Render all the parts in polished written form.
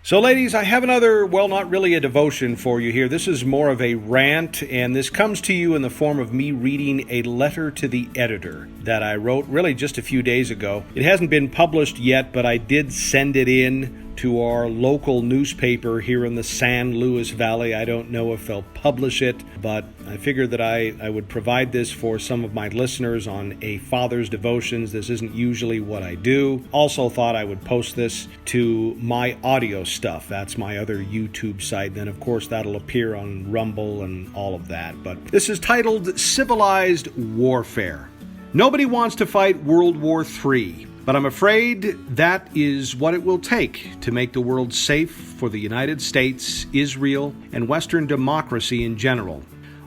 So ladies, I have another, well, not really a devotion for you here. This is more of a rant, and this comes to you in the form of me reading a letter to the editor that I wrote really just a few days ago. It hasn't been published yet, but I did send it in to our local newspaper here in the San Luis Valley. I don't know if they'll publish it, but I figured that I would provide this for some of my listeners on a Father's Devotions. This isn't usually what I do. Also thought I would post this to my audio stuff. That's my other YouTube site. Then, of course, that'll appear on Rumble and all of that. But this is titled Civilized Warfare. Nobody wants to fight World War III. But I'm afraid that is what it will take to make the world safe for the United States, Israel, and Western democracy in general.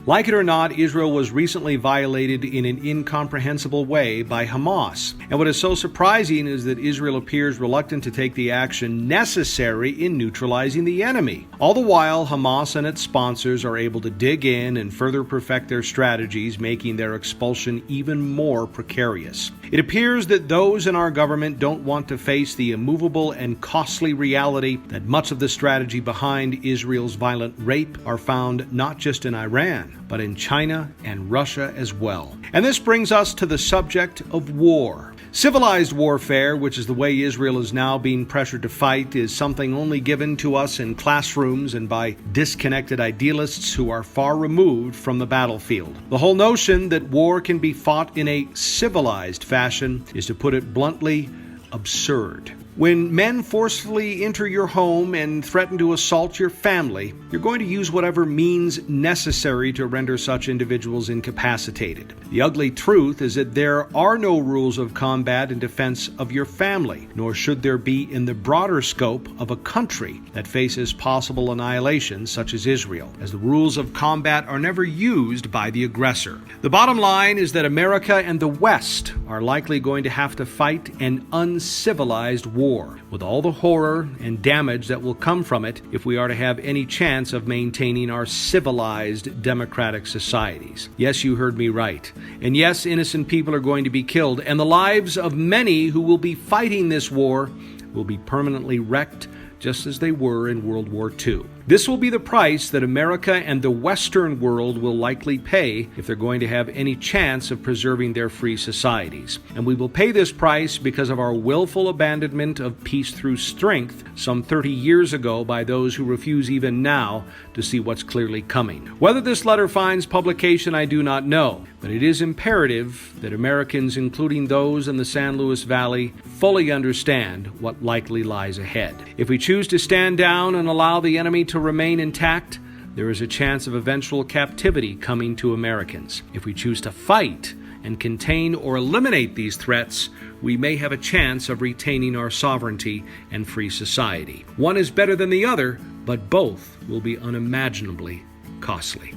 Like it or not, Israel was recently violated in an incomprehensible way by Hamas. And what is so surprising is that Israel appears reluctant to take the action necessary in neutralizing the enemy. All the while, Hamas and its sponsors are able to dig in and further perfect their strategies, making their expulsion even more precarious. It appears that those in our government don't want to face the immovable and costly reality that much of the strategy behind Israel's violent rape are found not just in Iran, but in China and Russia as well. And this brings us to the subject of war. Civilized warfare, which is the way Israel is now being pressured to fight, is something only given to us in classrooms and by disconnected idealists who are far removed from the battlefield. The whole notion that war can be fought in a civilized fashion is, to put it bluntly, absurd. When men forcefully enter your home and threaten to assault your family, you're going to use whatever means necessary to render such individuals incapacitated. The ugly truth is that there are no rules of combat in defense of your family, nor should there be in the broader scope of a country that faces possible annihilation, such as Israel, as the rules of combat are never used by the aggressor. The bottom line is that America and the West are likely going to have to fight an uncivilized war, with all the horror and damage that will come from it if we are to have any chance of maintaining our civilized democratic societies. Yes, you heard me right. And yes, innocent people are going to be killed, and the lives of many who will be fighting this war will be permanently wrecked, just as they were in World War II. This will be the price that America and the Western world will likely pay if they're going to have any chance of preserving their free societies. And we will pay this price because of our willful abandonment of peace through strength some 30 years ago by those who refuse even now to see what's clearly coming. Whether this letter finds publication, I do not know, but it is imperative that Americans, including those in the San Luis Valley, fully understand what likely lies ahead. If we choose to stand down and allow the enemy to remain intact, there is a chance of eventual captivity coming to Americans. If we choose to fight and contain or eliminate these threats, we may have a chance of retaining our sovereignty and free society. One is better than the other, but both will be unimaginably costly.